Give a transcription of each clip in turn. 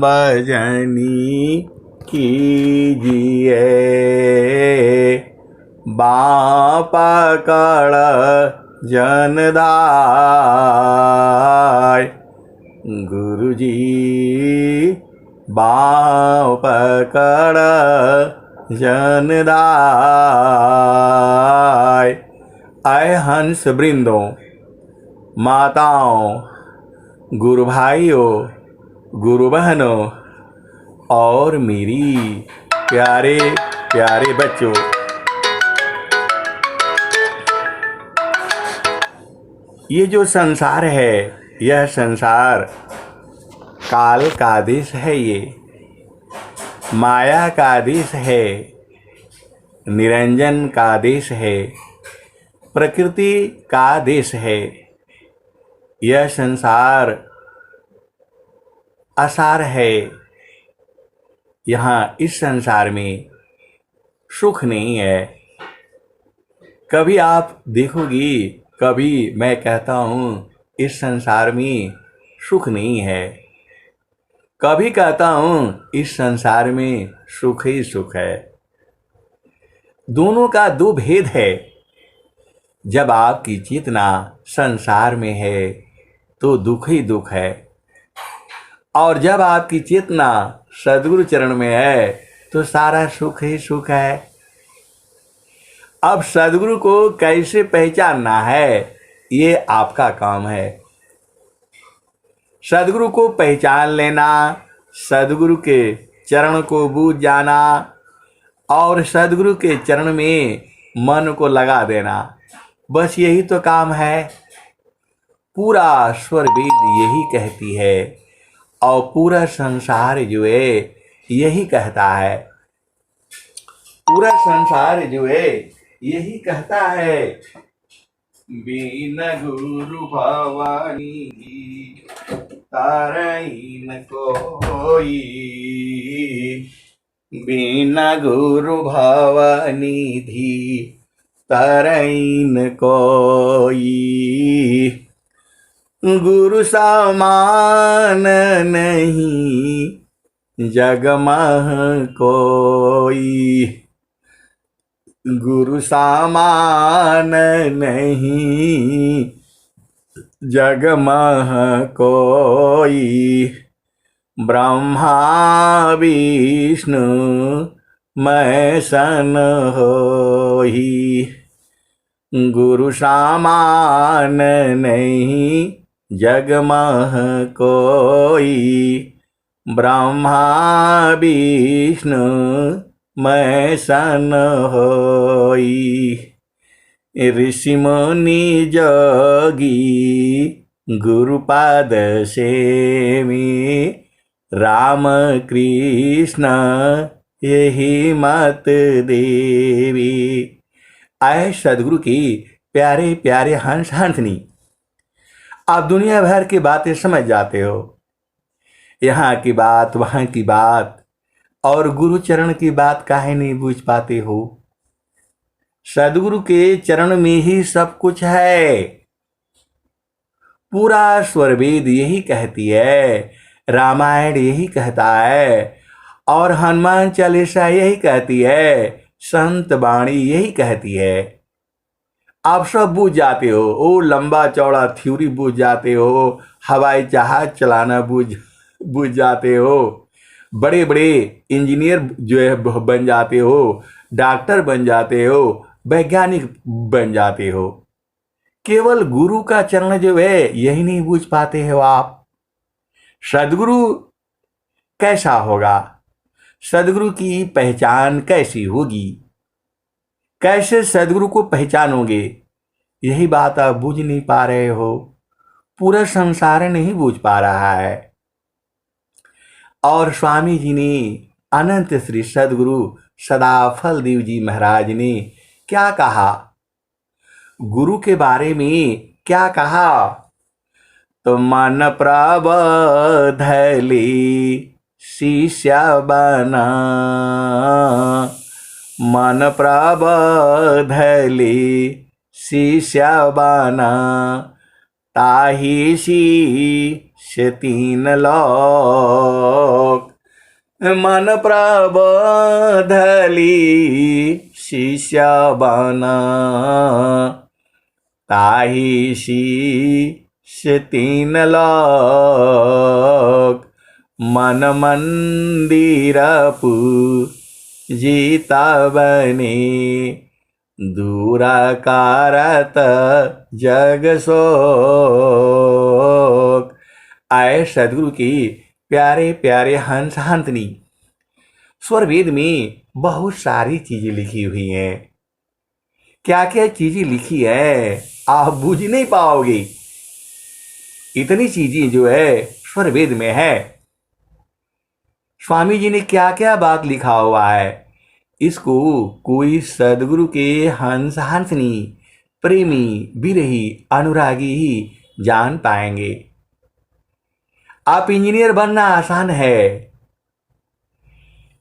भजनी कीजिए, बाँह पकड़ जनदाय। गुरुजी बाँह पकड़ जनदाय। आए हंस वृंदों, माताओं, गुरु भाइयों, गुरु बहनों और मेरी प्यारे प्यारे बच्चों, ये जो संसार है, यह संसार काल का देश है, ये माया का देश है, निरंजन का देश है, प्रकृति का देश है। यह संसार असार है। यहाँ इस संसार में सुख नहीं है। कभी आप देखोगी, कभी मैं कहता हूँ इस संसार में सुख नहीं है, कभी कहता हूँ इस संसार में सुख ही सुख है। दोनों का दो भेद है। जब आपकी चेतना संसार में है तो दुख ही दुख है, और जब आपकी चेतना सद्गुरु चरण में है तो सारा सुख ही सुख है। अब सद्गुरु को कैसे पहचानना है, ये आपका काम है। सद्गुरु को पहचान लेना, सद्गुरु के चरण को बूझ जाना और सद्गुरु के चरण में मन को लगा देना, बस यही तो काम है। पूरा स्वर वेद यही कहती है और पूरा संसार जो है यही कहता है। पूरा संसार जो है यही कहता है, बिन गुरु भवानी तारई न कोई, बिन गुरु भवनिधि तरई न कोई। गुरु समान नहीं जग मह कोई, गुरु समान नहीं जग मह कोई। ब्रह्मा विष्णु मैं सन होई, गुरु समान नहीं जग मह कोई। ब्रह्मा विष्णु मैं सन होई, ऋषि मुनि जोगी गुरुपाद सेवी। राम कृष्ण यही मत देवी। आए सदगुरु की प्यारे प्यारे हंस हंसनी, आप दुनिया भर की बातें समझ जाते हो, यहाँ की बात, वहाँ की बात, और गुरु चरण की बात काहे नहीं बूझ पाते हो। सदगुरु के चरण में ही सब कुछ है। पूरा स्वर वेद यही कहती है, रामायण यही कहता है, और हनुमान चालीसा यही कहती है, संत वाणी यही कहती है। आप सब बूझ जाते हो, वो लंबा चौड़ा थ्योरी बूझ जाते हो, हवाई जहाज चलाना बूझ जाते हो, बड़े बड़े इंजीनियर जो है बन जाते हो, डॉक्टर बन जाते हो, वैज्ञानिक बन जाते हो। केवल गुरु का चरण जो है यही नहीं बूझ पाते हो आप। सदगुरु कैसा होगा, सदगुरु की पहचान कैसी होगी, कैसे सदगुरु को पहचानोगे, यही बात आप बूझ नहीं पा रहे हो। पूरा संसार नहीं बूझ पा रहा है। और स्वामी जी ने, अनंत श्री सदगुरु सदाफल देव जी महाराज ने क्या कहा, गुरु के बारे में क्या कहा, तो मन प्रबोधली शिष्य बना, मन प्रबोधली शिष्य बना। ताहि शीश तीन लो मन प्रबोधली शिष्य बना, ताहि शीश तीन लोक, मन मंदिर पूजिता बने, दूरा कारत जग शोक। आए सदगुरु की प्यारे प्यारे हंस हंसनी। स्वर वेद में बहुत सारी चीजें लिखी हुई हैं। क्या क्या चीजें लिखी है आप बूझ नहीं पाओगे, इतनी चीजें जो है स्वर वेद में है। स्वामी जी ने क्या क्या बात लिखा हुआ है, इसको कोई सदगुरु के हंस हंसनी प्रेमी विरही अनुरागी ही जान पाएंगे। आप इंजीनियर बनना आसान है,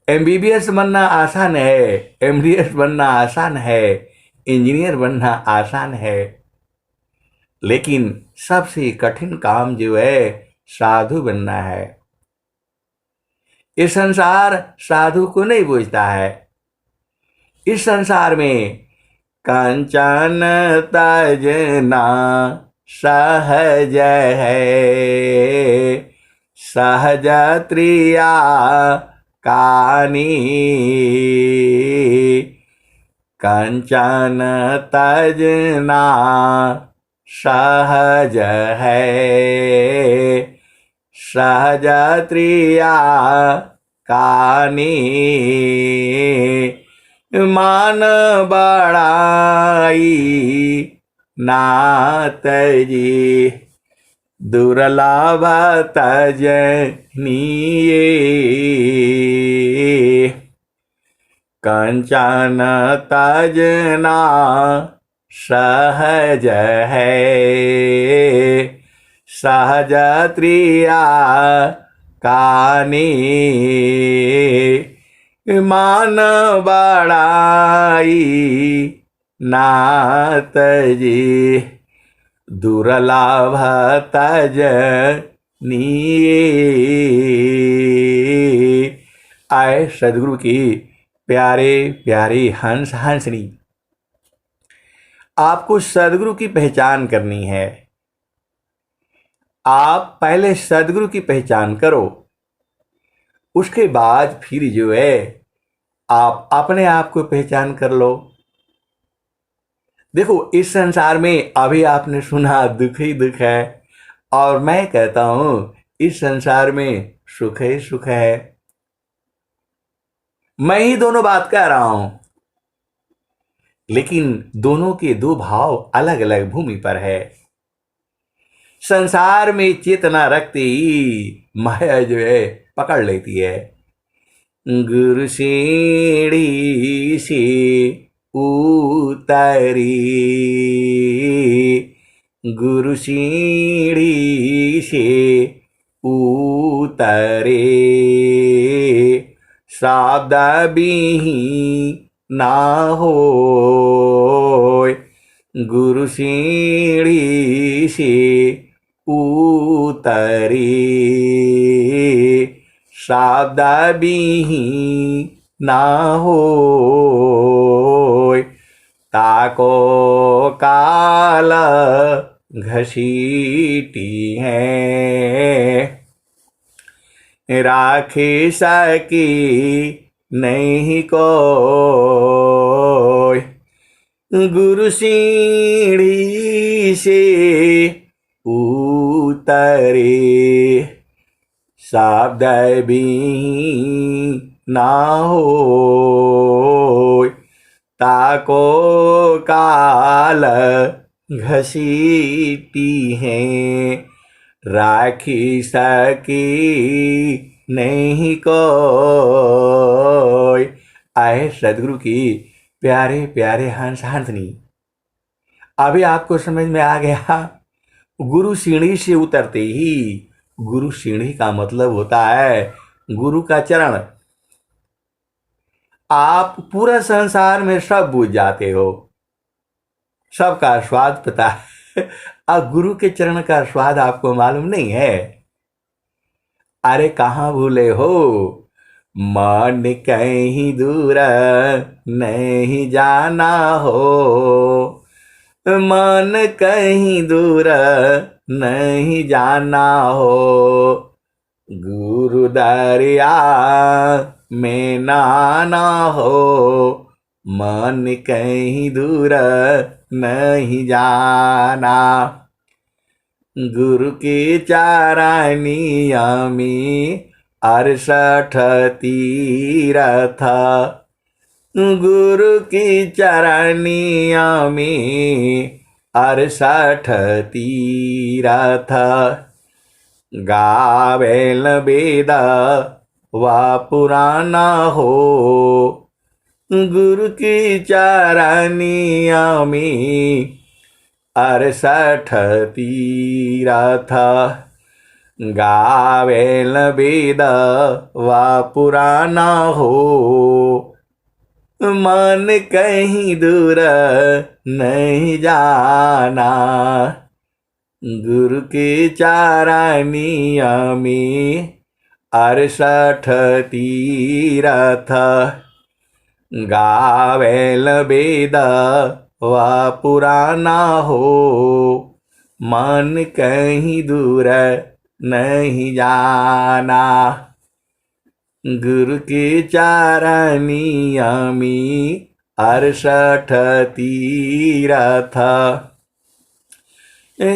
एमबीबीएस बनना आसान है, एमडीएस बनना आसान है, इंजीनियर बनना आसान है, लेकिन सबसे कठिन काम जो है साधु बनना है। इस संसार साधु को नहीं बूझता है। इस संसार में कंचन तजना सहज है, सहज त्रिया कानी, कंचन तजना सहज है, सहज त्रिया कानी, मान बड़ाई नात जी, दुर्लभ तजनीये, कंचन तजना सहज है, सहज त्रिया कानी, मान बड़ाई नात जी, दुर्लभ तजनीये। आए सदगुरु की प्यारे प्यारे हंस हंसनी। आपको सदगुरु की पहचान करनी है। आप पहले सदगुरु की पहचान करो, उसके बाद फिर जो है आप अपने आप को पहचान कर लो। देखो, इस संसार में अभी आपने सुना दुख ही दुख है, और मैं कहता हूं इस संसार में सुख ही सुख है। मैं ही दोनों बात कह रहा हूं, लेकिन दोनों के दो भाव अलग अलग भूमि पर है। संसार में चेतना रखते ही माया जो है पकड़ लेती है। गुरु सीढ़ी से उतरी, गुरु सीढ़ी से उतरे, शब्द बिहीन ना होय, गुरु सीढ़ी से उतरी, शब्द बिहीन ना होय, ताको काल घसीटी है, राखी सकी नहीं कोय, गुरु सीढ़ी से उतरे, शब्द बिहीन ना होय, ताको काल घसीटी है, राखी सकी नहीं कोय। आए सदगुरु की प्यारे प्यारे हंस हंसनी। अभी आपको समझ में आ गया, गुरु सीढ़ी से उतरते ही, गुरु सीढ़ी का मतलब होता है गुरु का चरण। आप पूरा संसार में सब बुझ जाते हो, सबका स्वाद पता है, अब गुरु के चरण का स्वाद आपको मालूम नहीं है। अरे कहाँ भूले हो, मन कहीं दूर नहीं जाना हो, मन कहीं दूर नहीं जाना हो, गुरु दरिया में नहाना हो, मन कहीं दूर नहीं जाना। गुरु की चारानिया में 68 तीरथ, गुरु की चरनिया में 68 तीरथ, गावेल वेद व पुराना हो, गुरु की चरनिया में 68 तीरथ, गावेल वेद व पुराना हो, मन कहीं दूर नहीं जाना, गुरु के चारानिया में 68 तीरथ, गावेल वेद व पुराना हो, मन कहीं दूर नहीं जाना, गुरु के चारानिया में 68 तीरथ,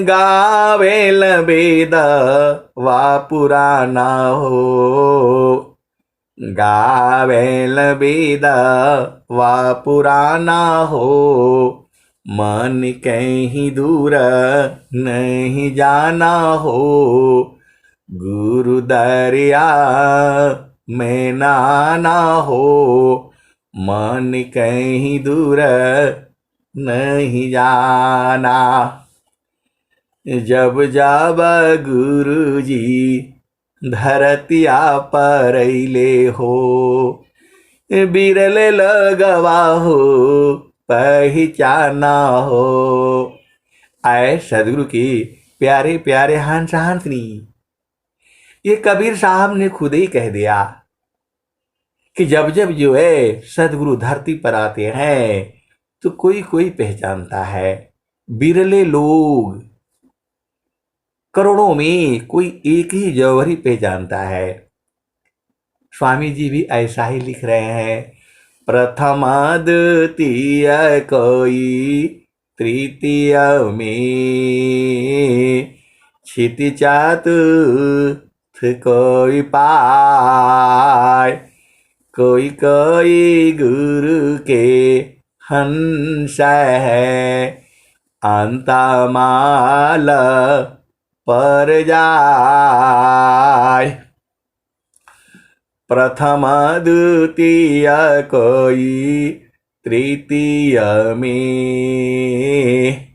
गावेल वेद व पुराना हो, गावेल वेद व पुराना हो, मन कहीं दूर नहीं जाना हो, गुरु दरिया में नहाना हो, मन कहीं दूर नहीं जाना। जब जब गुरु जी धरतिया पर अइले हो, बिरले लगवा हो पहचाना हो। आए सदगुरु की प्यारे प्यारे हंस हंसनी, ये कबीर साहब ने खुद ही कह दिया कि जब जब जो है सदगुरु धरती पर आते हैं तो कोई कोई पहचानता है, बिरले लोग, करोड़ों में कोई एक ही जौहरी पहचानता है। स्वामी जी भी ऐसा ही लिख रहे हैं, प्रथम द्वितीय कोई तृतीय में, क्षिति चतुर्थ कोई पाय, कोई कोई गुरु के हंस है, अंतमाल पर जाय। प्रथम द्वितीय कोई तृतीय में,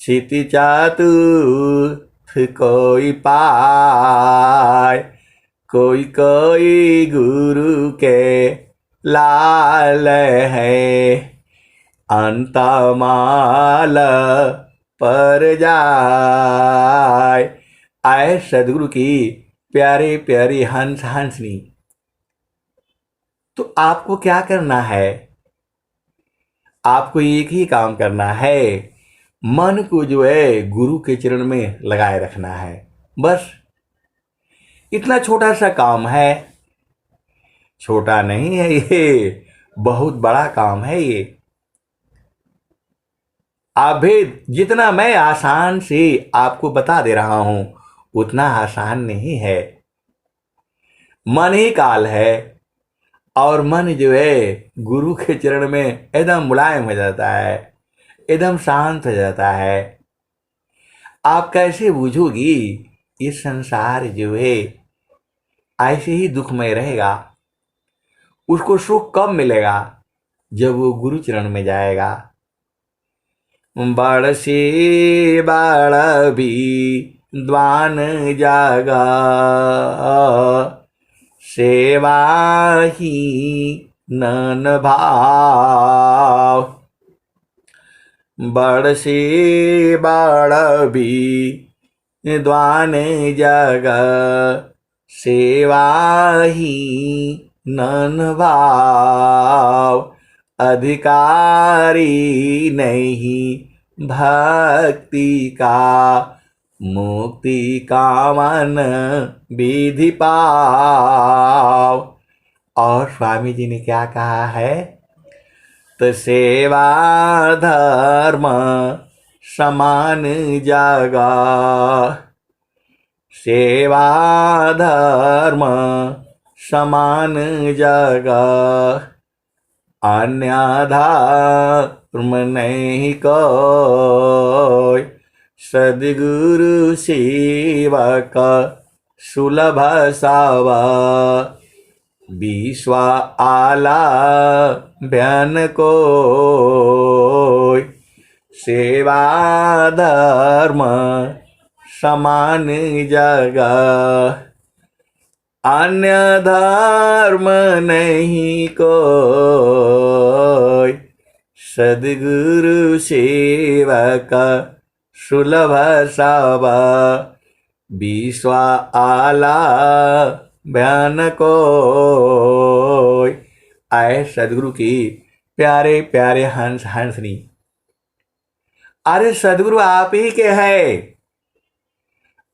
क्षिति चतुर्थ कोई पाय, कोई कोई गुरु के लाल है, अंतमाल पर जाय। आए सदगुरु की प्यारे प्यारे हंस हंसनी, तो आपको क्या करना है? आपको एक ही काम करना है, मन को जो है गुरु के चरण में लगाए रखना है। बस इतना छोटा सा काम है, छोटा नहीं है ये, बहुत बड़ा काम है ये। अभेद जितना मैं आसान से आपको बता दे रहा हूं उतना आसान नहीं है। मन ही काल है और मन जो है गुरु के चरण में एकदम मुलायम हो जाता है, एकदम शांत हो जाता है। आप कैसे बूझोगी ये संसार जो है ऐसे ही दुखमय रहेगा? उसको सुख कब मिलेगा? जब वो गुरु चरण में जाएगा। बड़ से बड़ भी द्वान जागा, सेवा ही नन भाव। बड़ से बड़ भी द्वान जग, सेवा ही नन भाव, अधिकारी नहीं भक्ति का, मुक्ति कामन विधि पाव। और स्वामी जी ने क्या कहा है? तो सेवा धर्म समान जगा, सेवा धर्म समान जगह, अन्य धर्म नहीं कोई, सद्गुरु सेवक सुलभ सव, विश्व आला बयान कोई, सेवा धर्म समान जगह, अन्य धर्म नहीं कोई, सद्गुरु सेवक सुलभ सब, विश्व आला बयान कोई। आए सदगुरु की प्यारे प्यारे हंस हंसनी, अरे सदगुरु आप ही के है,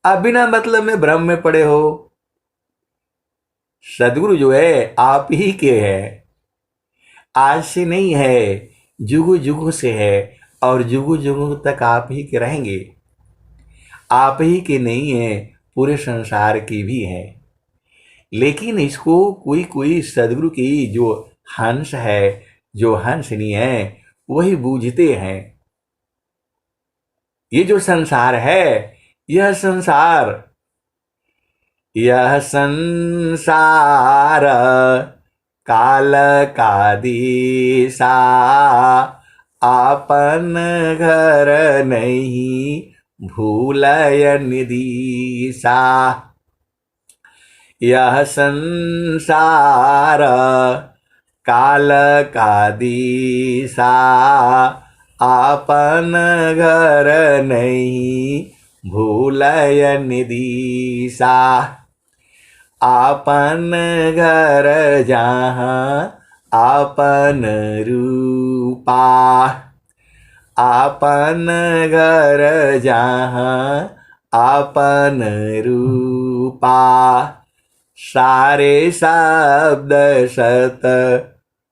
अब बिना मतलब में भ्रम में पड़े हो। सदगुरु जो है आप ही के है, आज से नहीं है, जुगु जुगु से है, और जुगु जुगु तक आप ही के रहेंगे। आप ही के नहीं है, पूरे संसार की भी है। लेकिन इसको कोई कोई सदगुरु की जो हंस है, जो हंसनी है, वही बूझते हैं। ये जो संसार है, यह संसार काल का दिशा, आपन घर नहीं भूलयन दिशा। यह संसार काल का दिशा, आपन घर नहीं भूलयन दिशा। आपन घर जहाँ आपन रूपा, आपन घर जहाँ आपन रूपा। सारे शब्द सत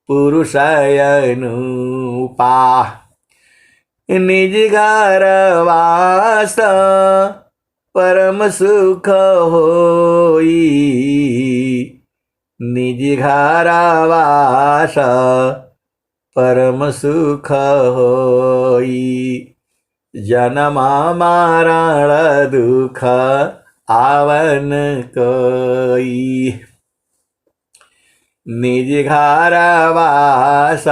पुरुष अनुपा, निज घर वास परम सुख होई। निज घर वास परम सुख होई। जन्म मरण दुख आवन कोई। निज घर वास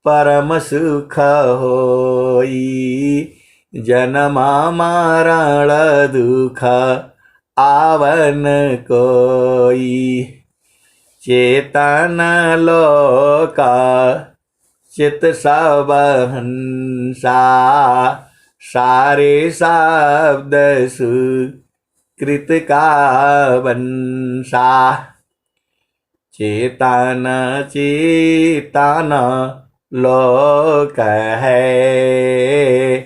परम सुख होई। जन्म मरण दुख आवन कोई। चेतन लोक चित सब हंसा, सारे शब्द सुकृत का वंशा। चेतन चेतन लोक है,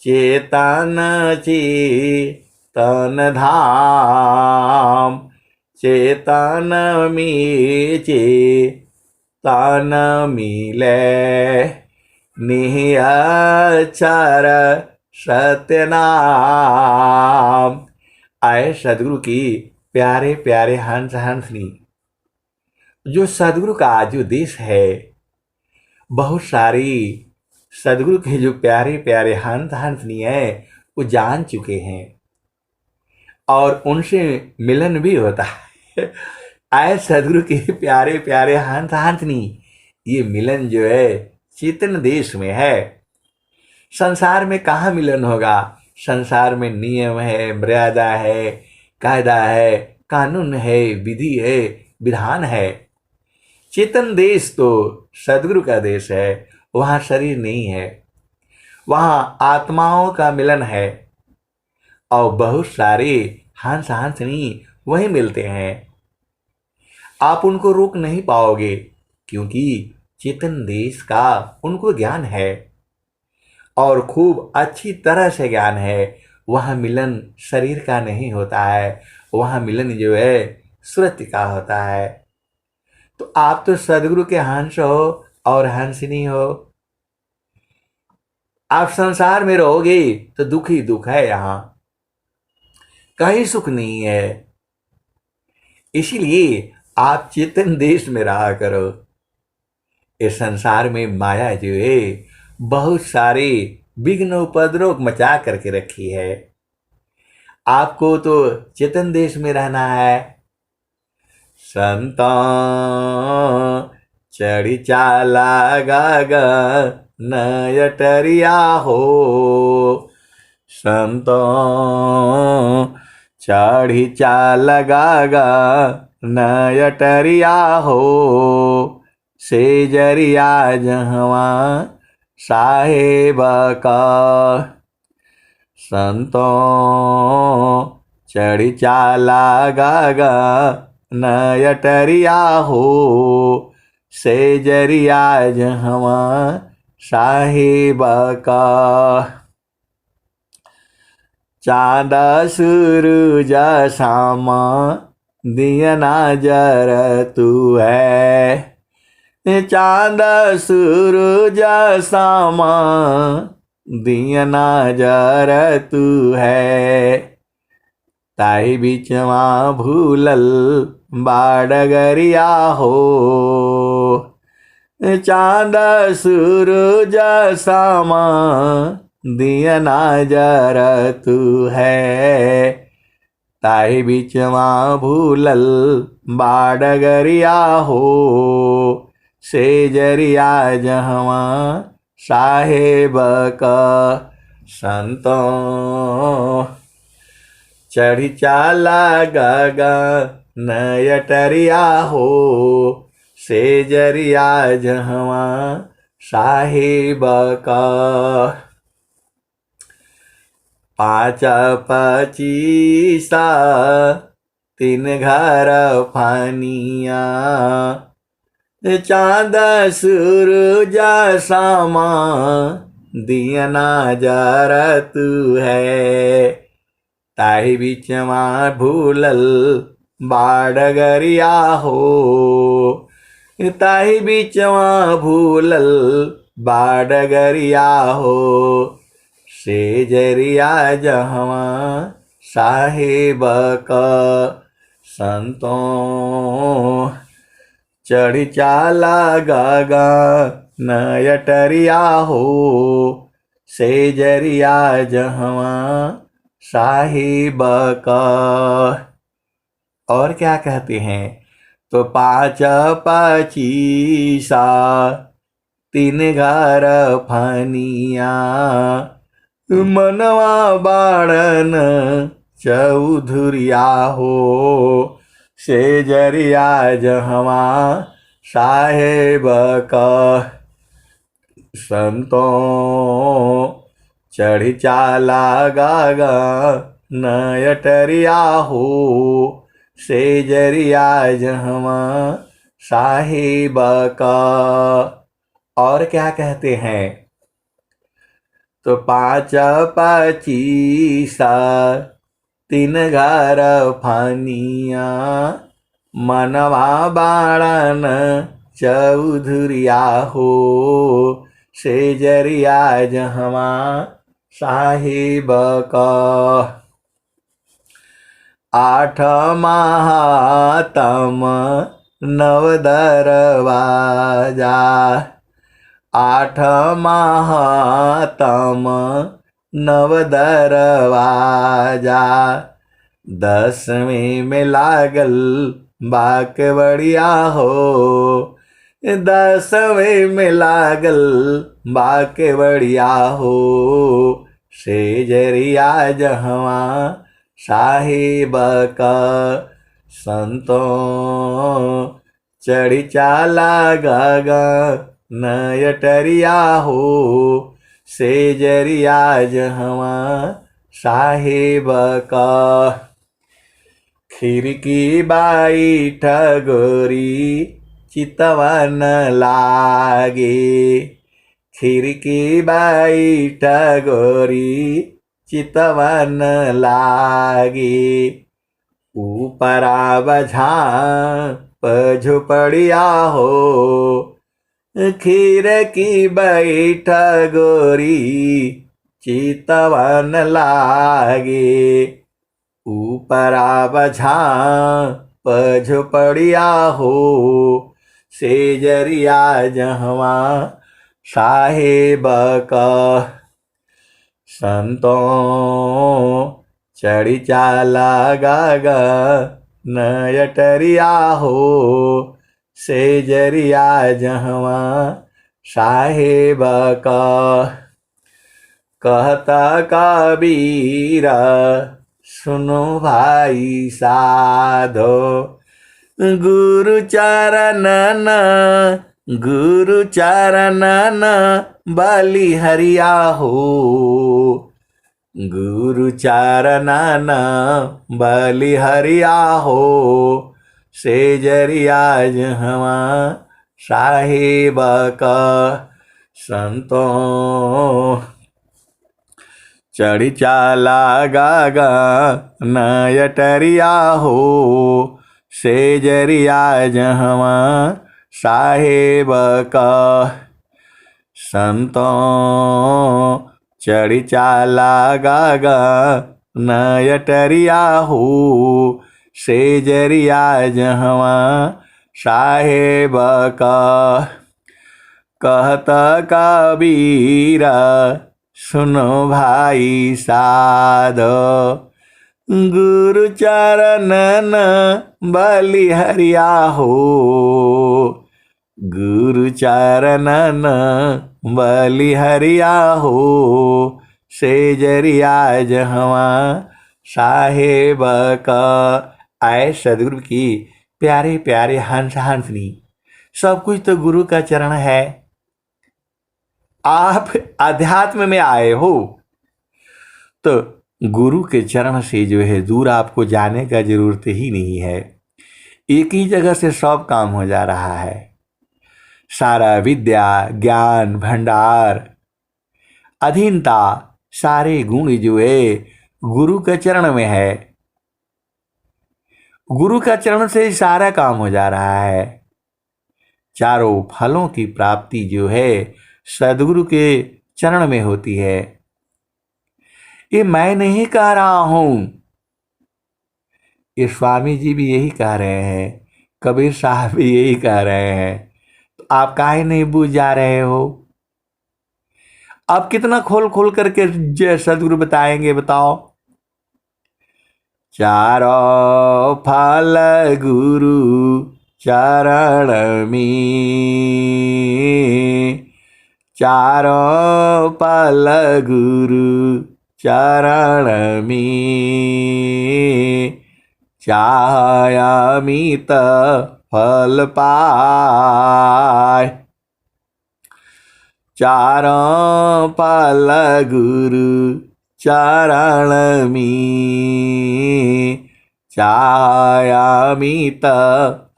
चेतन चेतन धाम। चेतन में चेतन मिले, निहिअक्षर सत्य नाम। आए सदगुरु की प्यारे प्यारे हंस हंसनी। जो सदगुरु का जो देश है, बहुत सारी सदगुरु के जो प्यारे प्यारे हंस हंसनी है, वो जान चुके हैं और उनसे मिलन भी होता है। आए सदगुरु के प्यारे प्यारे हंस हंसनी, ये मिलन जो है चेतन देश में है। संसार में कहाँ मिलन होगा? संसार में नियम है, मर्यादा है, कायदा है, कानून है, विधि है, विधान है। चेतन देश तो सदगुरु का देश है, वहाँ शरीर नहीं है, वहाँ आत्माओं का मिलन है और बहुत सारे हंस हंसनी वही मिलते हैं। आप उनको रोक नहीं पाओगे, क्योंकि चेतन देश का उनको ज्ञान है और खूब अच्छी तरह से ज्ञान है। वह मिलन शरीर का नहीं होता है, वह मिलन जो है श्रुति का होता है। तो आप तो सदगुरु के हंस हो और हंसनी हो। आप संसार में रहोगे तो दुख ही दुख है, यहां कहीं सुख नहीं है। इसीलिए आप चेतन देश में रहा करो। इस संसार में माया जो है बहुत सारे विघ्न उपद्रव मचा करके रखी है। आपको तो चेतन देश में रहना है। संता चढ़ी चाला गागा नयटरिया हो, संतो चढ़ी चाला गागा नयटरिया हो, से जरिया जहवा साहेब का। संतो चढ़ी चाला गागा नयटरिया हो, से जरिया जहवा साहेब का। चाँद सूरज सामा दियना जर तू है, चाँद सूरज सामा दियना जर तू है, ताई बीचवा भूलल बाडगरिया हो, चाँद सूरज सामा दियना जर तू है, ताई बीचवा भूलल बाडगरिया हो, से जरिया जहवा साहेब का। संतो चढ़ी चाला गागा नयटरिया हो, से जरिया जहवा साहेब का। पाँच पचीसा तीन घर फानिया, चाँद सूरज सामा दियना जर तू है, ताही बीचवा भूलल बाडगरिया हो, ताही बीचवा भूलल बाडगरिया हो, से जरिया जहवा साहेब का। संतो चढ़ी चाला गागा नयटरिया हो, से जरिया जहवा साहिब का। और क्या कहते हैं? तो पाँच पचीसा तीन घर फनिया, मनवा बाड़न चौधुरिया हो, से जरिया जहवा साहेब का। संतो चढ़ी चाला गागा नयटरिया हो, से जरिया जहवा साहेब का। और क्या कहते हैं? तो पाँच पचीसा तीन घर फनिया, मनवा बाड़न चौधुरिया हो, से जरिया जहवा साहिब का। आठ महातम नव दरवाजा, आठ महातम नव दरवाजा, 10वें में लागल बाकवड़िया हो, 10वें में लागल बाकवड़िया हो, से जरिया जहवा साहिब का। संतो चढ़ी चाला गागा नयटरिया हो, से जरिया जहवा साहिब का। खिड़की बाई ठगोरी चितवन लागे। खिड़की बाई ठगोरी चितवन लागे। ऊपरा बझाप झुपड़िया हो, खिड़की बाई ठगोरी चितवन लागे। ऊपरा बझाप झुपड़िया हो, सेजरिया जहवा साहेब का। संतों चढ़ी चाला गागा नयटरिया हो, सेजरिया जहवा साहेब का। कहता कबीरा सुनो भाई साधो, गुरु चरणन गुरु चरणन बलिहरिया हो। गुरु चरणन बलिहरिया हो, सेजरिया जहवा साहेब का। संतों चढ़ी चाला गागा नयटरिया हो, सेजरिया जहवा साहेब का। संतों चढ़ी चाला गागा नयटरिया हो, सेजरिया जहवा साहेब का। कहता कबीरा सुनो भाई साधो, गुरु चरणन बलिहरिया हो। गुरु चरणन बलिहरिया हो, सेजरिया जहवा साहेब का। आए सदगुरु की प्यारे प्यारे हंस हंसनी, सब कुछ तो गुरु का चरण है। आप अध्यात्म में आए हो तो गुरु के चरण से जो है दूर आपको जाने का जरूरत ही नहीं है। एक ही जगह से सब काम हो जा रहा है। सारा विद्या ज्ञान भंडार अधीनता सारे गुण जो है गुरु के चरण में है। गुरु का चरण से सारा काम हो जा रहा है। चारों फलों की प्राप्ति जो है सदगुरु के चरण में होती है। ये मैं नहीं कह रहा हूं, ये स्वामी जी भी यही कह रहे हैं, कबीर साहब भी यही कह रहे हैं। तो आप काहे नहीं बूझ जा रहे हो? आप कितना खोल खोल करके सदगुरु बताएंगे, बताओ। चारों फल गुरु चरण में, चारों फल गुरु चरण में, चायामित फल पाय। चारों फल गुरु चरण में, चायामित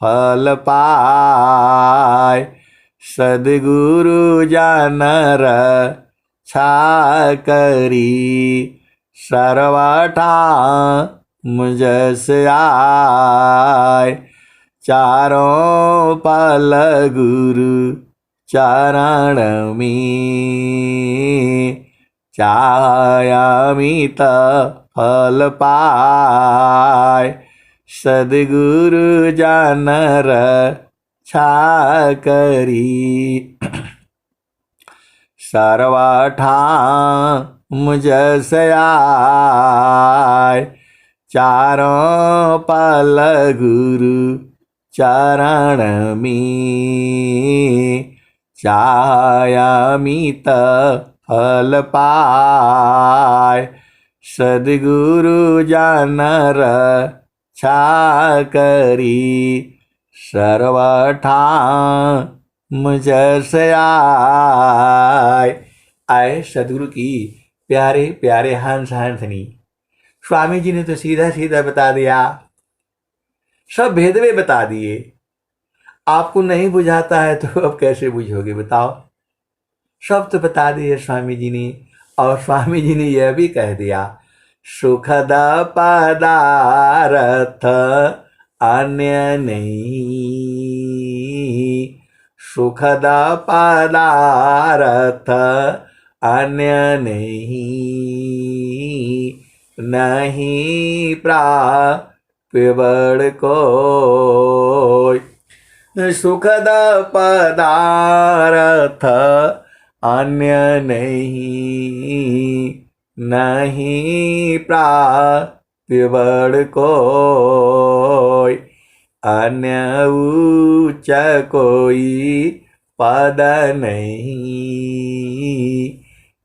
फल पाय। सदगुरु जानर छाकरी, सर्वठा मुझस आय। चारों फल गुरु चरण में, चायामित फल पाय। सदगुरु जानर छाकरी, सर्वठा मुझस आय। चारों फल गुरु चरण में, चायामित फल पाय। सदगुरु जानर छाकरी, सर्वठा मुझस आय। आए सदगुरु की प्यारे प्यारे हंस हंसनी। स्वामी जी ने तो सीधा सीधा बता दिया सब भेदवे बता दिए। आपको नहीं बुझाता है तो अब कैसे बुझोगे बताओ। सब तो बता दिए स्वामी जी ने। और स्वामी जी ने यह भी कह दिया, सुखद पदार्थ अन्य नहीं, सुखद पदार्थ अन्य नहीं, नहीं प्राप्यवड़ कोई। सुखद पदार्थ अन्य नहीं, नहीं प्राप्यवड़ कोई। अन्य उच्च कोई पद नहीं,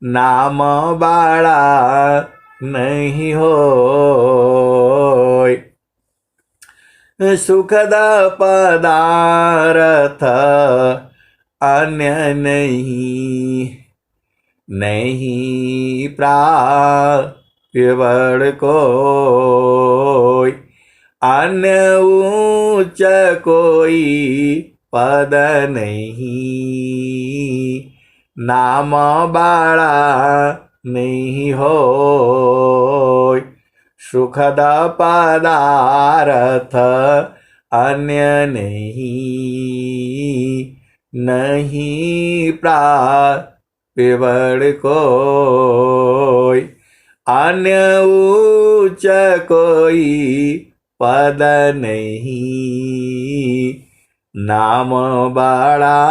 नाम बड़ा नहीं होय। सुखद पदार्थ अन्य नहीं, नहीं प्राप्यवड़ कोई। अन्य उच्च कोई पद नहीं, नाम बड़ा नहीं होय। सुखद पदार्थ अन्य नहीं, नहीं प्राप्यवड़ कोई। अन्य उच्च कोई पद नहीं, नाम बड़ा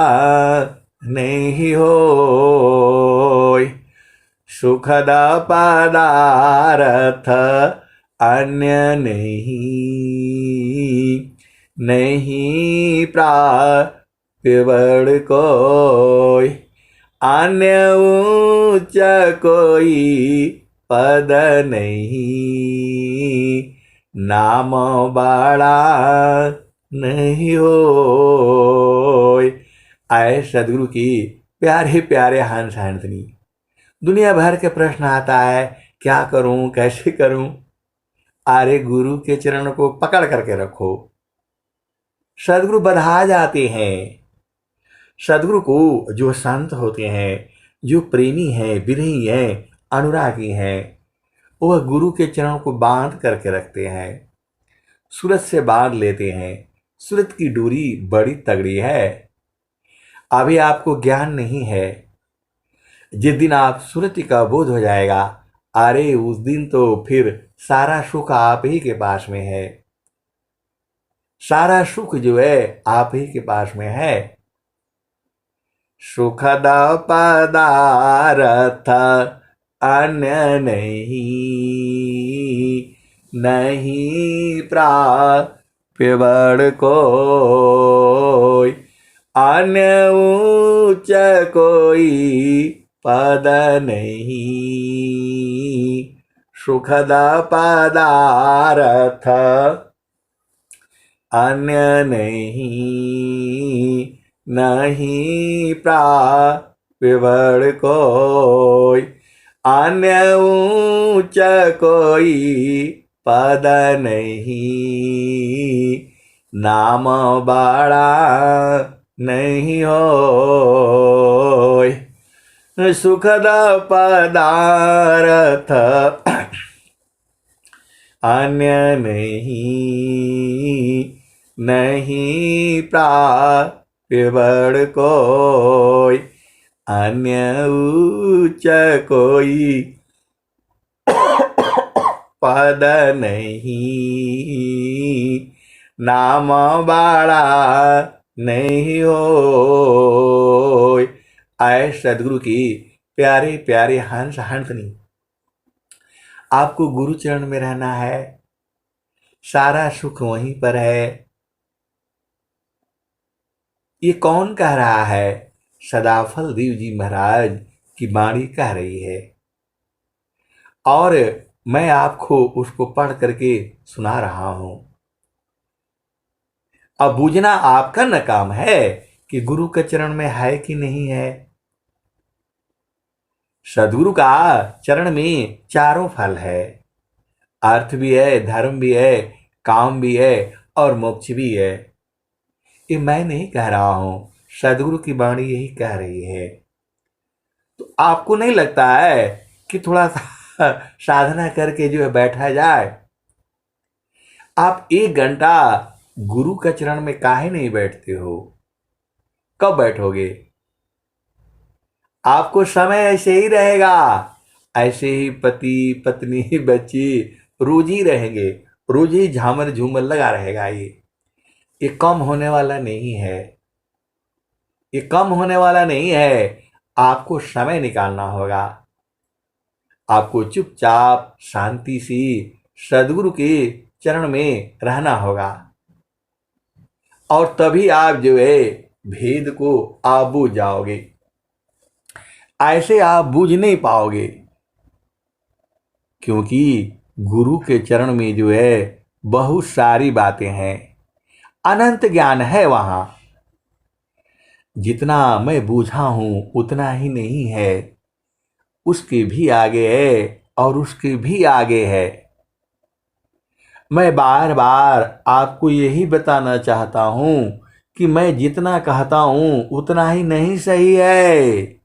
नहीं होय। सुखद पदार्थ अन्य नहीं, नहीं प्राप्यवड़ कोई। अन्य उच्च कोई पद नहीं, नाम बड़ा नहीं होय। आए सदगुरु की प्यारे प्यारे हंस हंसनी। दुनिया भर के प्रश्न आता है, क्या करूं, कैसे करूं। अरे गुरु के चरण को पकड़ करके रखो, सदगुरु बधा जाते हैं। सदगुरु को जो संत होते हैं, जो प्रेमी हैं, विरही हैं, अनुरागी हैं, वह गुरु के चरण को बांध करके रखते हैं, सूरत से बांध लेते हैं। सूरत की डोरी बड़ी तगड़ी है। अभी आपको ज्ञान नहीं है, जिस दिन आप सूरत का बोध हो जाएगा, अरे उस दिन तो फिर सारा सुख आप ही के पास में है। सारा सुख जो है आप ही के पास में है। सुखद पदार्थ अन्य नहीं, नहीं प्राप्यवड़ कोई। अन्य उच्च कोई पद नहीं, सुखद पदार्थ अन्य नहीं, नहीं प्राप्यवड़ कोई। अन्य उच्च कोई पद नहीं, नाम बड़ा नहीं होय। सुखद पदार्थ अन्य नहीं, नहीं प्राप्यवड़ कोई। अन्य उच्च कोई पद नहीं, नाम बड़ा नहीं होय। आए सदगुरु की प्यारे प्यारे हंस हंसनी। आपको गुरु चरण में रहना है, सारा सुख वहीं पर है। ये कौन कह रहा है? सदाफल देव जी महाराज की वाणी कह रही है, और मैं आपको उसको पढ़ करके सुना रहा हूं। अब बूझना आपका न काम है कि गुरु के चरण में है कि नहीं है। सदगुरु का चरण में चारों फल है, अर्थ भी है, धर्म भी है, काम भी है, और मोक्ष भी है। ये मैं नहीं कह रहा हूं, सदगुरु की वाणी यही कह रही है। तो आपको नहीं लगता है कि थोड़ा सा साधना करके जो है बैठा जाए? आप 1 घंटा गुरु के चरण में काहे नहीं बैठते हो? कब बैठोगे? आपको समय ऐसे ही रहेगा, ऐसे ही पति पत्नी बच्ची रोज ही रहेंगे, रोज ही झामर झूमर लगा रहेगा। ये कम होने वाला नहीं है, ये कम होने वाला नहीं है। आपको समय निकालना होगा, आपको चुपचाप शांति से सदगुरु के चरण में रहना होगा, और तभी आप जो है भेद को आप बूझ जाओगे। ऐसे आप बूझ नहीं पाओगे, क्योंकि गुरु के चरण में जो है बहुत सारी बातें हैं, अनंत ज्ञान है वहां। जितना मैं बूझा हूं उतना ही नहीं है, उसके भी आगे है और उसके भी आगे है। मैं बार बार आपको यही बताना चाहता हूं कि मैं जितना कहता हूं उतना ही नहीं सही है,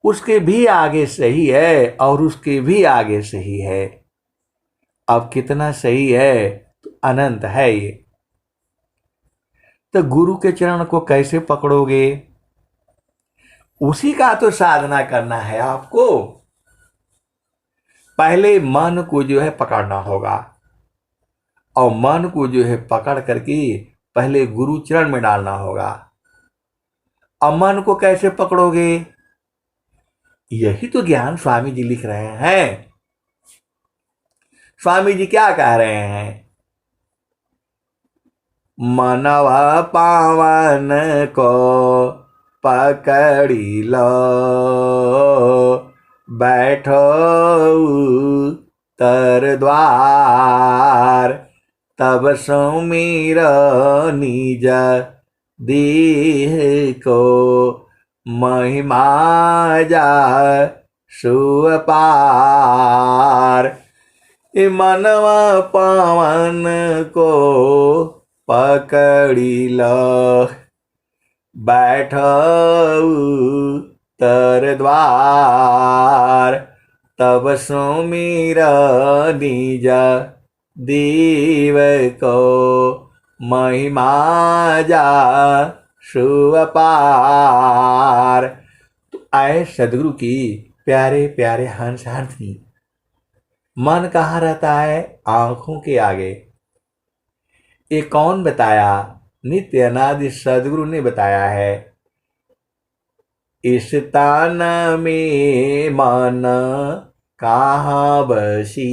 उसके भी आगे सही है और उसके भी आगे सही है। अब कितना सही है? तो अनंत है ये। तो गुरु के चरण को कैसे पकड़ोगे? उसी का तो साधना करना है आपको। पहले मन को जो है पकड़ना होगा, और मन को जो है पकड़ करके पहले गुरु चरण में डालना होगा। अब मन को कैसे पकड़ोगे? यही तो ज्ञान स्वामी जी लिख रहे हैं। स्वामी जी क्या कह रहे हैं? मनव पावन को पकड़ी लो, बैठो तर द्वार, तब सुमिर निज देह को, महिमा जा सुअपार। मनवा पावन को पकड़ी लो, बैठो तर द्वार, तब सुमिर निज देव को, महिमा जा सुअपार। तो आए सदगुरु की प्यारे प्यारे हंस हंसी। मन कहाँ रहता है? आंखों के आगे। ये कौन बताया? नित्य अनादि सदगुरु ने बताया है। इस तान में मन कहाँ बसी,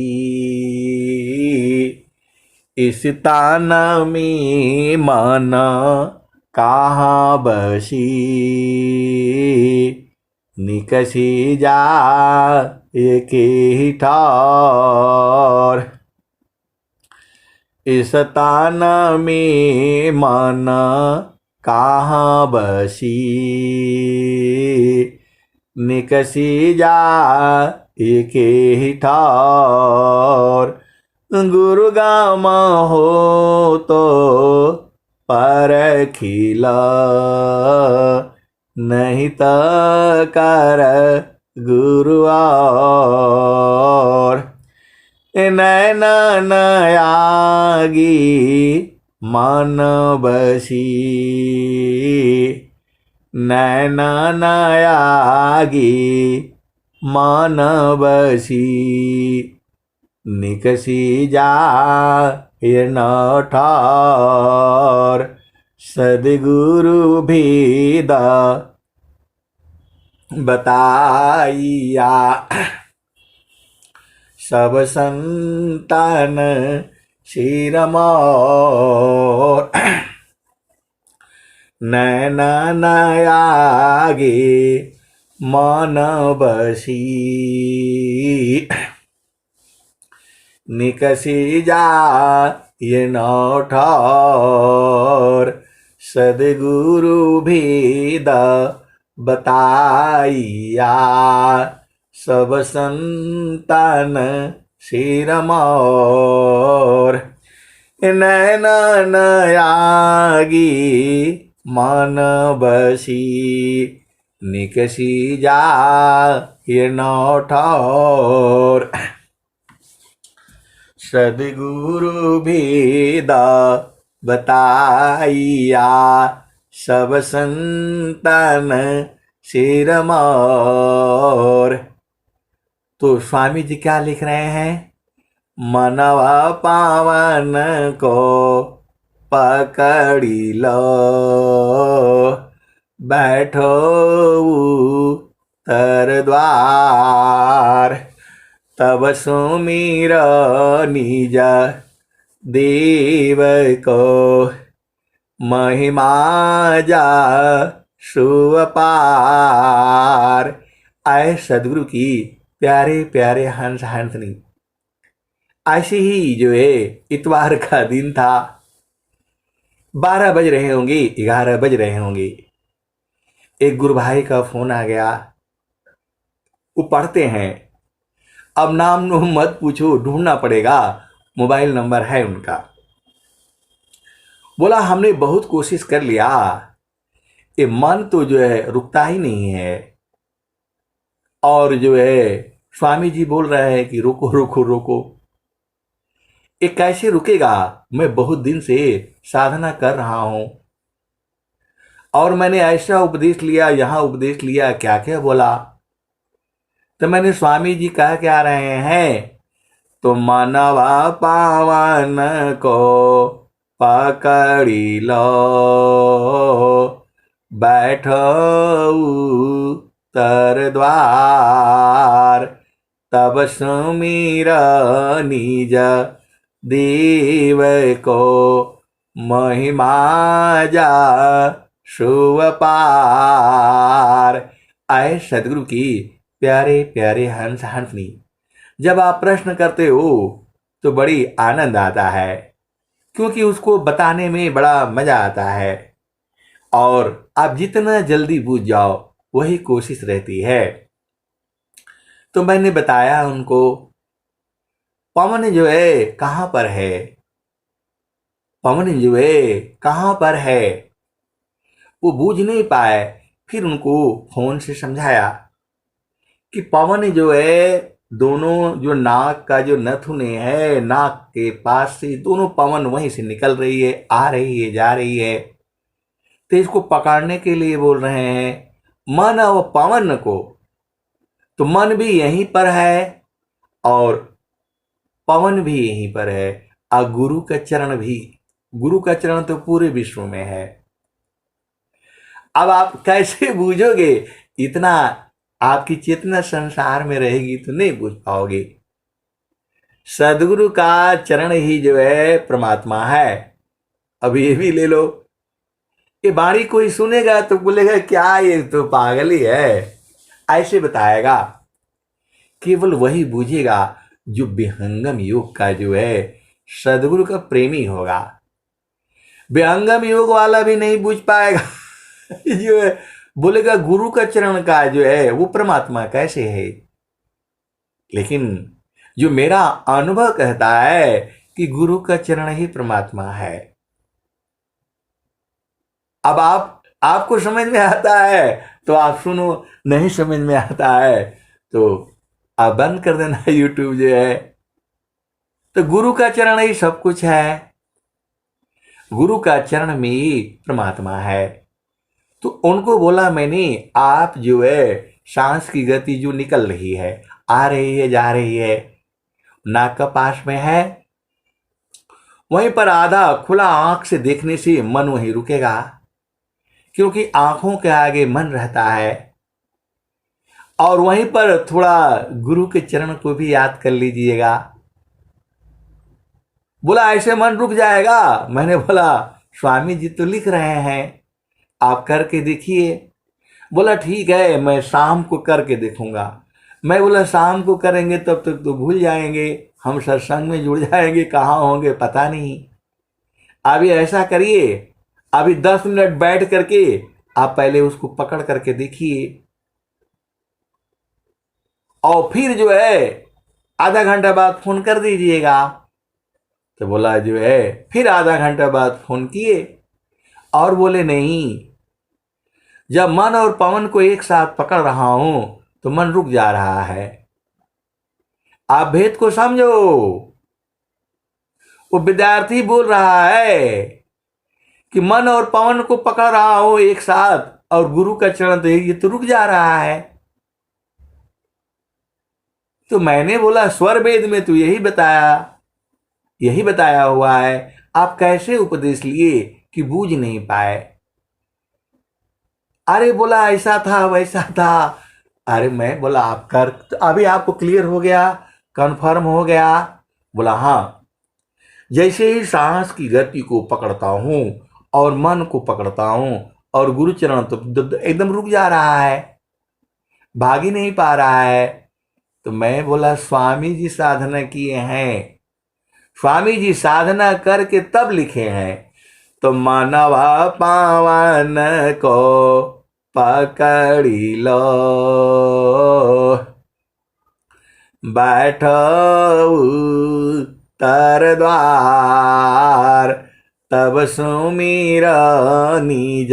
इस तान में मन कहाँ बसी, निकसी जा एक ही ठौर। इस तान में मन कहाँ बसी, निकसी जा एक ही ठौर। गुरु गाम हो तो परखिला, नहीं तो कर गुरु और। नैन नयागी मन बसी, नैन नयागी मन बसी, निकसी जा ये न ठौर। सदगुरु भेद बताइया, सब संतान शिरमोर। नैन नयागे मन बसी, निकसी जा ये न ठौर। सदगुरु भेद बताइया, सब संतान शिरमोर। नैना नयागी मन बसी निकसी जा ये नौ ठौर। सदगुरु भेदा बताइया सब संतन सिरमौर। तो स्वामी जी क्या लिख रहे हैं? मनवा पावन को पकड़ी लो, बैठो तर द्वार। तब सुमिर निज देव को, महिमा जा सुअपार। आए सदगुरु की प्यारे प्यारे हंस हंसनी। ऐसे ही जो है इतवार का दिन था, 12 बज रहे होंगे, 11 बज रहे होंगे। एक गुरु भाई का फोन आ गया। वो पढ़ते हैं, अब नाम नो मत पूछो, ढूंढना पड़ेगा, मोबाइल नंबर है उनका। बोला हमने बहुत कोशिश कर लिया, ये मन तो जो है रुकता ही नहीं है। और जो है स्वामी जी बोल रहे हैं कि रुको रुको रुको। ये कैसे रुकेगा? मैं बहुत दिन से साधना कर रहा हूं और मैंने ऐसा उपदेश लिया, यहां उपदेश लिया, क्या क्या बोला। तो मैंने स्वामी जी कह क्या रहे हैं? तो मनवा पावन को पकड़ी लो, बैठो तर द्वार। तब सुमिर निज देव को, महिमा जा सुअपार। आए सदगुरु की प्यारे प्यारे हंस हंसनी। जब आप प्रश्न करते हो तो बड़ी आनंद आता है, क्योंकि उसको बताने में बड़ा मजा आता है। और आप जितना जल्दी बूझ जाओ वही कोशिश रहती है। तो मैंने बताया उनको, पवन जो है कहां पर है, पवन जो है कहां पर है। वो बूझ नहीं पाए। फिर उनको फोन से समझाया कि पवन जो है, दोनों जो नाक का जो नथुने है, नाक के पास से दोनों पवन वहीं से निकल रही है, आ रही है, जा रही है। तो इसको पकड़ने के लिए बोल रहे हैं मन और पवन को। तो मन भी यहीं पर है और पवन भी यहीं पर है, और गुरु का चरण भी। गुरु का चरण तो पूरे विश्व में है। अब आप कैसे बूझोगे? इतना आपकी चेतना संसार में रहेगी तो नहीं बूझ पाओगे। सदगुरु का चरण ही जो है परमात्मा है। अब ये भी ले लो, ये वाणी कोई सुनेगा तो बोलेगा क्या ये तो पागल ही है, ऐसे बताएगा। केवल वही बूझेगा जो विहंगम योग का जो है सदगुरु का प्रेमी होगा। विहंगम योग वाला भी नहीं बूझ पाएगा। जो है बोलेगा गुरु का चरण का जो है वो परमात्मा कैसे है। लेकिन जो मेरा अनुभव कहता है कि गुरु का चरण ही परमात्मा है। अब आपको समझ में आता है तो आप सुनो, नहीं समझ में आता है तो आप बंद कर देना यूट्यूब जो है। तो गुरु का चरण ही सब कुछ है, गुरु का चरण में ही परमात्मा है। तो उनको बोला मैंने, आप जो है सांस की गति जो निकल रही है, आ रही है, जा रही है, नाक का पास में है, वहीं पर आधा खुला आंख से देखने से मन वहीं रुकेगा, क्योंकि आंखों के आगे मन रहता है। और वहीं पर थोड़ा गुरु के चरण को भी याद कर लीजिएगा। बोला ऐसे मन रुक जाएगा? मैंने बोला स्वामी जी तो लिख रहे हैं, आप करके देखिए। बोला ठीक है, मैं शाम को करके देखूंगा। मैं बोला शाम को करेंगे तब तक तो भूल जाएंगे, हम सत्संग में जुड़ जाएंगे, कहाँ होंगे पता नहीं। अभी ऐसा करिए, अभी 10 मिनट बैठ करके आप पहले उसको पकड़ करके देखिए, और फिर जो है आधा घंटा बाद फोन कर दीजिएगा। तो बोला जो है फिर आधा घंटा बाद फोन किए और बोले नहीं, जब मन और पवन को एक साथ पकड़ रहा हूं तो मन रुक जा रहा है। आप भेद को समझो। वो विद्यार्थी बोल रहा है कि मन और पवन को पकड़ रहा हूं एक साथ और गुरु का चरण तो ये तो रुक जा रहा है। तो मैंने बोला स्वर वेद में तो यही बताया हुआ है, आप कैसे उपदेश लिए कि बूझ नहीं पाए। अरे बोला ऐसा था वैसा था। अरे मैं बोला आप कर, तो अभी आपको क्लियर हो गया, कंफर्म हो गया। बोला हाँ, जैसे ही सांस की गति को पकड़ता हूं और मन को पकड़ता हूं और गुरुचरण तो एकदम रुक जा रहा है, भाग ही नहीं पा रहा है। तो मैं बोला स्वामी जी साधना किए हैं, स्वामी जी साधना करके तब लिखे हैं। तो मानवा पावन को पकड़ी लो, बैठो तर द्वार, तब सुमिर निज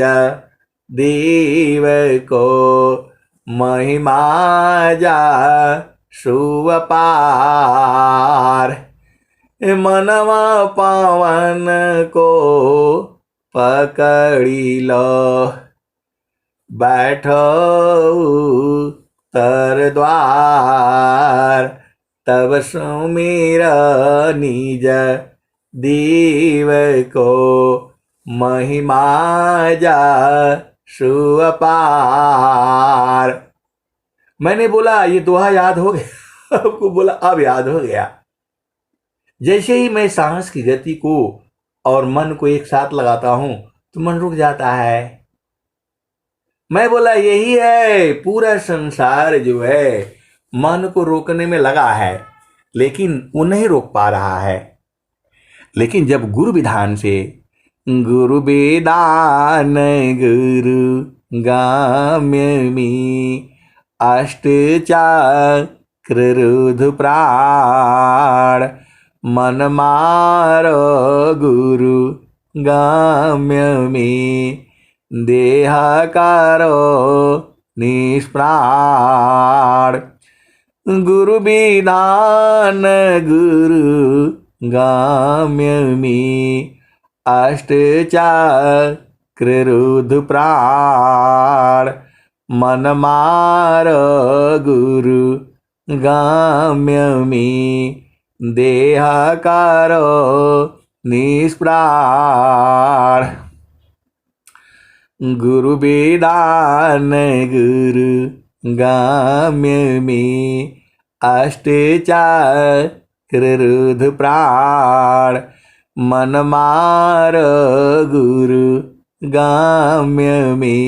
देव को, महिमा जा शुभ पार। मनवा पावन को पकड़ी लो, बैठो तर द्वार, तब सुमिर निज देव को, महिमा जा शुभ पार। मैंने बोला ये दोहा याद हो गया आपको? बोला अब याद हो गया। जैसे ही मैं सांस की गति को और मन को एक साथ लगाता हूं तो मन रुक जाता है। मैं बोला यही है, पूरा संसार जो है मन को रोकने में लगा है लेकिन वो नहीं रोक पा रहा है। लेकिन जब गुरु विधान से, गुरु वेदान गुरु गाम्यमी, अष्ट चक्र रुद्र प्राण, मन मारो गुरु गाम्यमी, देह करो निष्प्राण। गुरु विधान गुरु गाम्यमी, अष्ट चक्र रुद्र प्राण, मन मारो गुरु गाम्यमी, देह करो निष्प्राण। गुरु वेदान गुरु गाम्यमी, अष्ट चक्र रुद्र प्राण, मन मारो गुरु गाम्यमी,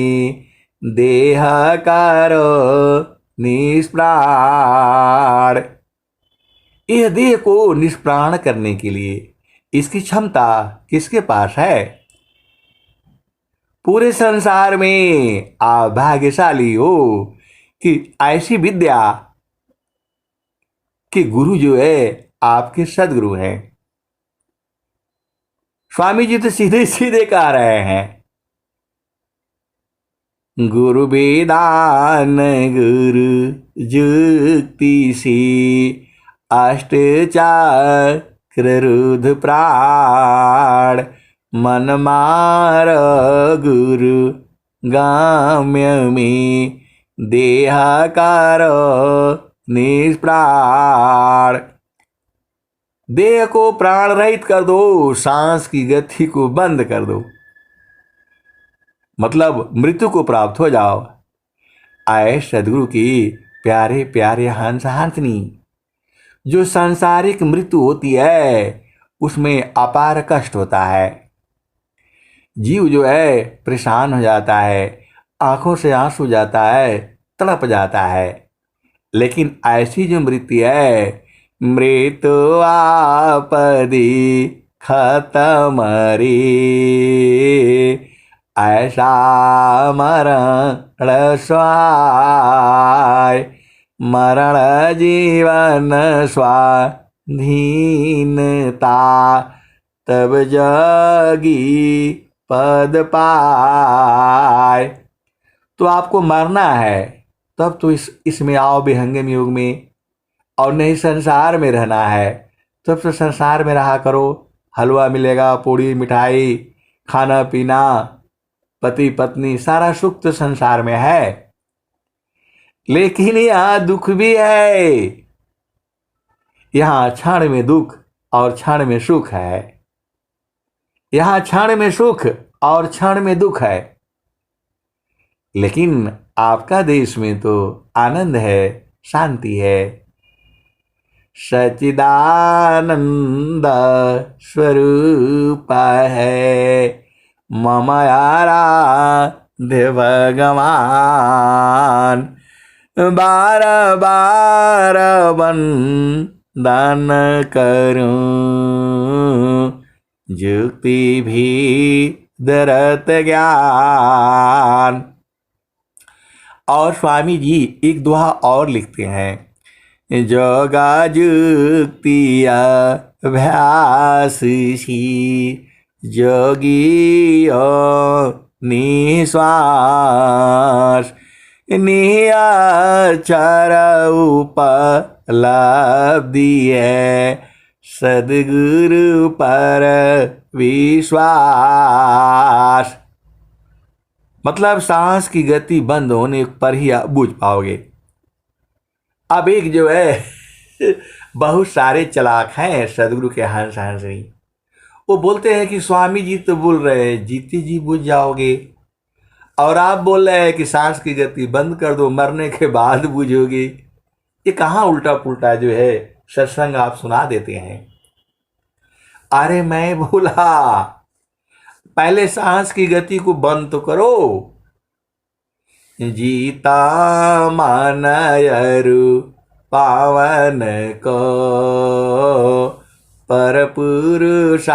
देह करो निष्प्राण। यह देह को निष्प्राण करने के लिए इसकी क्षमता किसके पास है? पूरे संसार में आप भाग्यशाली हो कि ऐसी विद्या कि गुरु जो है आपके सदगुरु हैं। स्वामी जी तो सीधे सीधे कह रहे हैं, गुरु वेदान गुरु जुक्ति सी, अष्ट चक्र रुद्र प्राण, मन मार गुरु गाम्यमी, देह करो निष्प्राण। देह को प्राण रहित कर दो, सांस की गति को बंद कर दो, मतलब मृत्यु को प्राप्त हो जाओ। आए सदगुरु की प्यारे प्यारे हंस हंसनी। जो सांसारिक मृत्यु होती है उसमें अपार कष्ट होता है, जीव जो है परेशान हो जाता है, आंखों से आंसू जाता है, तड़प जाता है। लेकिन ऐसी जो मृत्यु है, मृत्यु आपदी खत्म रे, ऐसा मरण स्वाय, मरण जीवन स्वा दीनता, तब जागी पद पाए। तो आपको मरना है तब तो इसमें आओ विहंगम युग में, और नहीं संसार में रहना है तब तो संसार में रहा करो। हलवा मिलेगा, पूड़ी मिठाई, खाना पीना, पति पत्नी, सारा सुख तो संसार में है। लेकिन यहाँ दुख भी है। यहाँ क्षण में दुख और क्षण में सुख है। यहाँ क्षण में सुख और क्षण में दुख है। लेकिन आपका देश में तो आनंद है, शांति है। सच्चिदानंद स्वरूप है मम आराध्य भगवान। बार बार वंदन करूं, जुक्ति भी दरत ज्ञान। और स्वामी जी एक दोहा और लिखते हैं, जोगा जुक्ति अभ्यास सी, जोगी निश्वास, निचार उपलब्धि है, सद्गुरु पर विश्वास। मतलब सांस की गति बंद होने पर ही आप बूझ पाओगे। अब एक जो है बहुत सारे चलाक हैं सदगुरु के हंस हंसनी, वो बोलते हैं कि स्वामी जी तो बोल रहे हैं जीते जी बुझ जाओगे, और आप बोल रहे हैं कि सांस की गति बंद कर दो, मरने के बाद बुझोगे। ये कहाँ उल्टा पुल्टा जो है सत्संग आप सुना देते हैं। अरे मैं बोला पहले सांस की गति को बंद तो करो। जीता मानयरु पावन को, पर पुरुषारथई,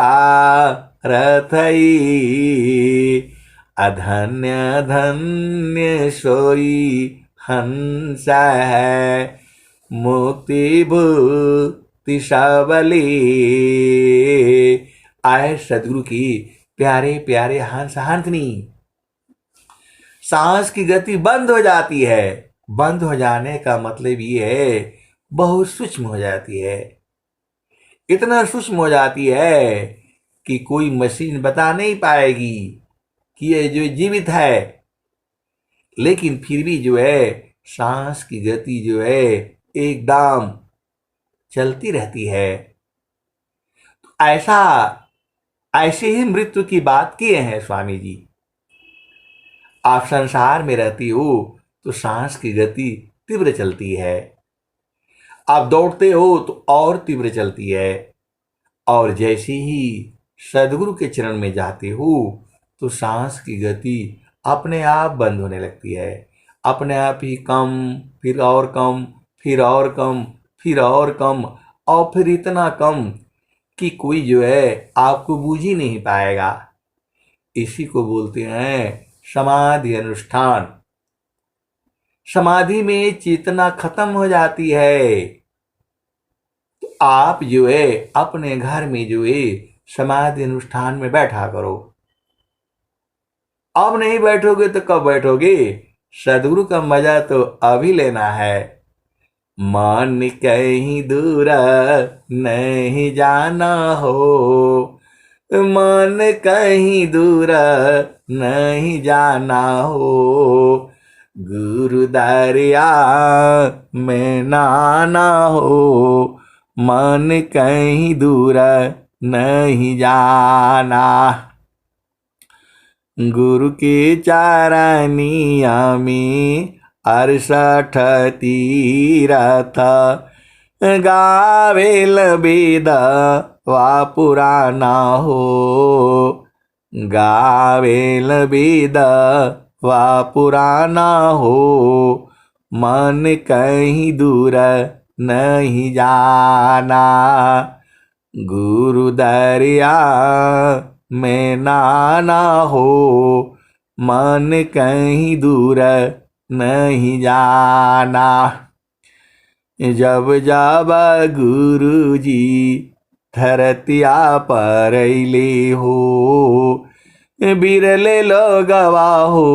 अधन्य धन्य सोई हंस है, मुक्ति भुक्ति सबली। आए सदगुरु की प्यारे प्यारे हंस हंसनी। सांस की गति बंद हो जाती है। बंद हो जाने का मतलब ये है बहुत सूक्ष्म हो जाती है। इतना सूक्ष्म हो जाती है कि कोई मशीन बता नहीं पाएगी कि ये जो जीवित है। लेकिन फिर भी जो है सांस की गति जो है एकदम चलती रहती है। ऐसा ऐसे ही मृत्यु की बात किए हैं स्वामी जी। आप संसार में रहती हो तो सांस की गति तीव्र चलती है, आप दौड़ते हो तो और तीव्र चलती है, और जैसे ही सदगुरु के चरण में जाते हो तो सांस की गति अपने आप बंद होने लगती है। अपने आप ही कम, फिर और कम, फिर और कम, फिर और कम, और फिर इतना कम कि कोई जो है आपको बूझ ही नहीं पाएगा। इसी को बोलते हैं समाधि अनुष्ठान। समाधि में चेतना खत्म हो जाती है। तो आप जो है अपने घर में जो है समाधि अनुष्ठान में बैठा करो। अब नहीं बैठोगे तो कब बैठोगे? सदगुरु का मजा तो अभी लेना है। मन कहीं दूर नहीं जाना हो, मन कहीं दूर नहीं जाना हो, गुरु दरिया में नाना हो, मन कहीं दूर नहीं जाना। गुरु के चारनिया में 68 तीरथ, गावेल वेद वा पुराना हो, गावेल वेद वा पुराना हो, मन कहीं दूर नहीं जाना, गुरु दरिया में नाना हो, मन कहीं दूर नहीं जाना। जब जाबा गुरु जी धरतिया पर अइले हो, बिरले लोगवा हो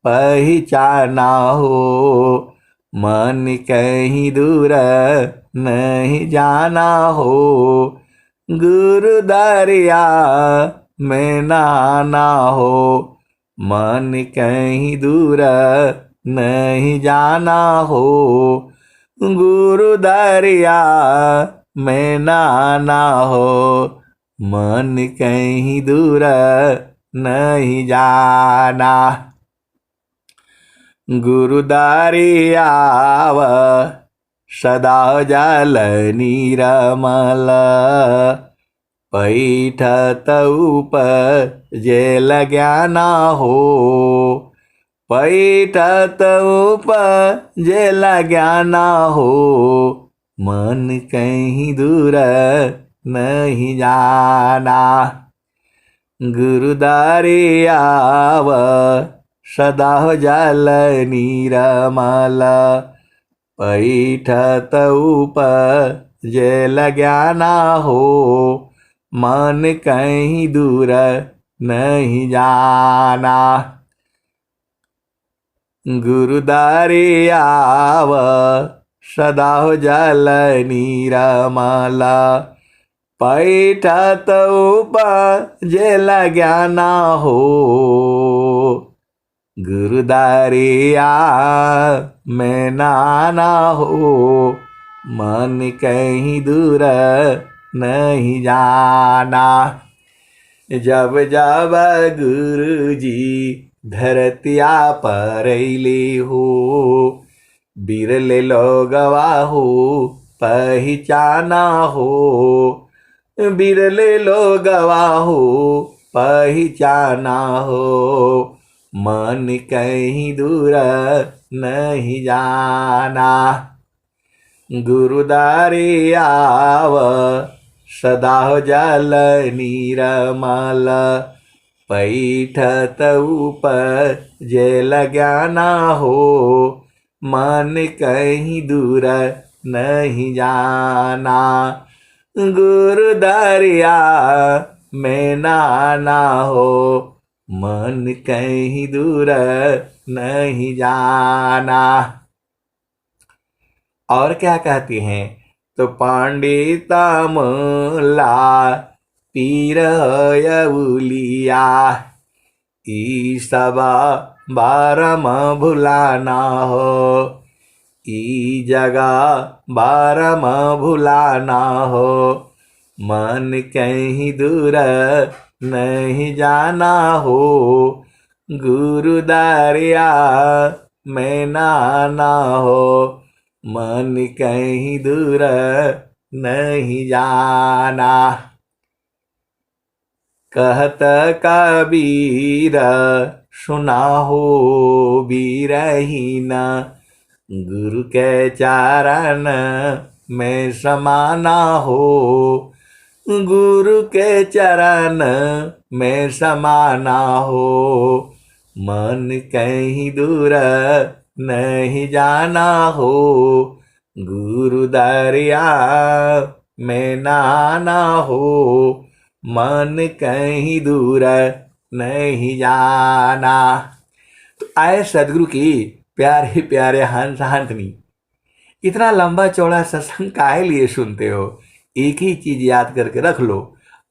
पहचाना हो, मन कहीं दूर नहीं जाना हो, गुरु दरिया में नाना हो, मन कहीं दूर नहीं जाना हो, गुरु दरिया में नाना हो, मन कहीं दूर नहीं जाना। गुरु दरियाव सदा जल निरमल, पैठत उपजेल ज्ञाना हो, पैठत उपजेल ज्ञाना हो, मन कहीं दूर नहीं जाना। गुरु दरियाव सदा जल निरमल, पैठत उपजेल ज्ञाना हो, मन कहीं दूर नहीं जाना। गुरु दरियाव सदा जल निरमल, पैठत उपजेल ज्ञाना हो, गुरु दरिया में नाना हो, मन कहीं दूर नहीं जाना। जब जब गुरु जी धरतिया पर अइले हो, बिरले लोगवा हो पहचाना हो, बिरले लोगवा हो पहचाना हो, मन कहीं दूर नहीं जाना। गुरु दरियाव सदा जल निरमल, पैठत उपजेल ज्ञाना हो, मन कहीं दूर नहीं जाना। गुरु दरिया में नाना हो, मन कहीं दूर नहीं जाना। और क्या कहती हैं? तो पंडिता मुल्ला पीर यउलिया, ई सबा बारम भुलाना हो, ई जगह बारम भुलाना हो, मन कहीं दूर नहीं जाना हो, गुरु दरिया में नाना हो, मन कहीं दूर नहीं जाना। कहत कबीर सुना हो बीरहीन, गुरु के चरण में समाना हो, गुरु के चरण में समाना हो, मन कहीं दूर नहीं जाना हो, गुरु दरिया में नाना हो, मन कहीं दूर नहीं जाना। तो आए सदगुरु की प्यारे प्यारे हंस हंसनी, इतना लंबा चौड़ा सत्संग काहे लिए सुनते हो? एक ही चीज याद करके रख लो,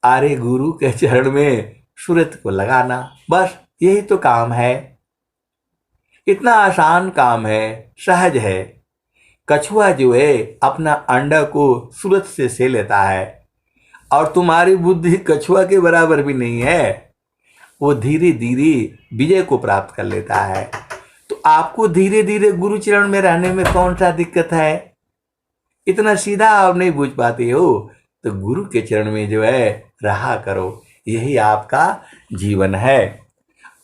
अरे गुरु के चरण में सूरत को लगाना, बस यही तो काम है। इतना आसान काम है, सहज है। कछुआ जो है अपना अंडा को सूरत से लेता है, और तुम्हारी बुद्धि कछुआ के बराबर भी नहीं है, वो धीरे धीरे विजय को प्राप्त कर लेता है। तो आपको धीरे धीरे गुरु चरण में रहने में कौन सा दिक्कत है? इतना सीधा आप नहीं बुझ पाते हो, तो गुरु के चरण में जो है रहा करो, यही आपका जीवन है।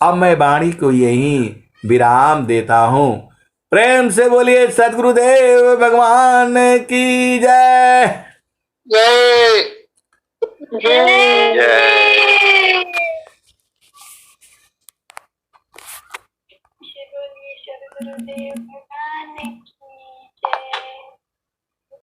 अब मैं वाणी को यही विराम देता हूं। प्रेम से बोलिए सदगुरुदेव भगवान की जय। जय जय जय। बोलिए सद्गुरुदेव भगवान की